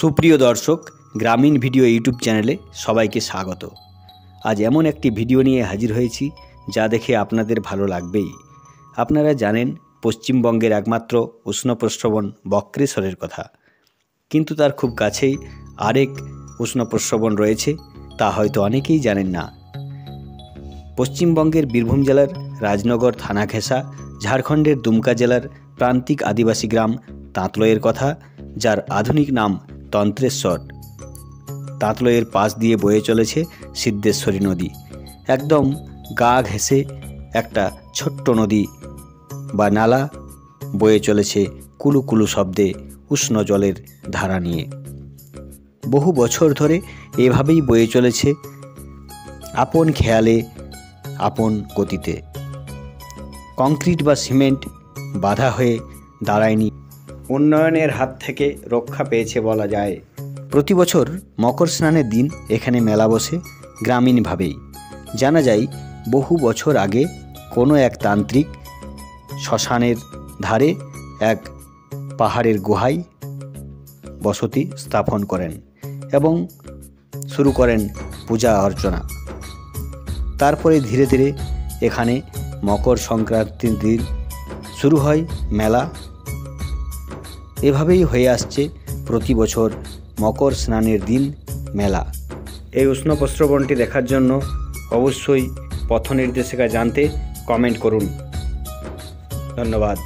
সুপ্রিয় দর্শক, গ্রামীণ ভিডিও ইউটিউব চ্যানেলে সবাইকে স্বাগত। আজ এমন একটি ভিডিও নিয়ে হাজির হয়েছি যা দেখে আপনাদের ভালো লাগবেই। আপনারা জানেন পশ্চিমবঙ্গের একমাত্র উষ্ণপ্রস্রবণ বক্রেশ্বরের কথা, কিন্তু তার খুব কাছেই আরেক উষ্ণপ্রস্রবণ রয়েছে, তা হয়তো অনেকেই জানেন না। পশ্চিমবঙ্গের বীরভূম জেলার রাজনগর থানা ঘেঁষা ঝাড়খণ্ডের দুমকা জেলার প্রান্তিক আদিবাসী গ্রাম তাঁতলইয়ের কথা, যার আধুনিক নাম তন্ত্রেশ্বর। তাঁতলইয়ের পাশ দিয়ে বয়ে চলেছে সিদ্ধেশ্বরী নদী। একদম গা ঘেঁষে একটা ছোট্ট নদী বা নালা বয়ে চলেছে কুলু কুলু শব্দে উষ্ণ জলের ধারা নিয়ে। বহু বছর ধরে এভাবেই বয়ে চলেছে আপন খেয়ালে আপন গতিতে। কংক্রিট বা সিমেন্ট বাধা হয়ে দাঁড়ায়নি, উন্নয়নের হাত থেকে রক্ষা পেয়েছে বলা যায়। প্রতি বছর মকর স্নানের দিন এখানে মেলা বসে গ্রামীণভাবেই। জানা যায় বহু বছর আগে কোনো এক তান্ত্রিক শ্মশানের ধারে এক পাহাড়ের গুহায় বসতি স্থাপন করেন এবং শুরু করেন পূজা অর্চনা। তারপরে ধীরে ধীরে এখানে মকর সংক্রান্তির দিন শুরু হয় মেলা। এভাবেই হয়ে আসছে প্রতি বছর মকর স্নানের দিন মেলা। এই উষ্ণপ্রস্রবণটি দেখার জন্য অবশ্যই পথ নির্দেশিকা জানতে কমেন্ট করুন। ধন্যবাদ।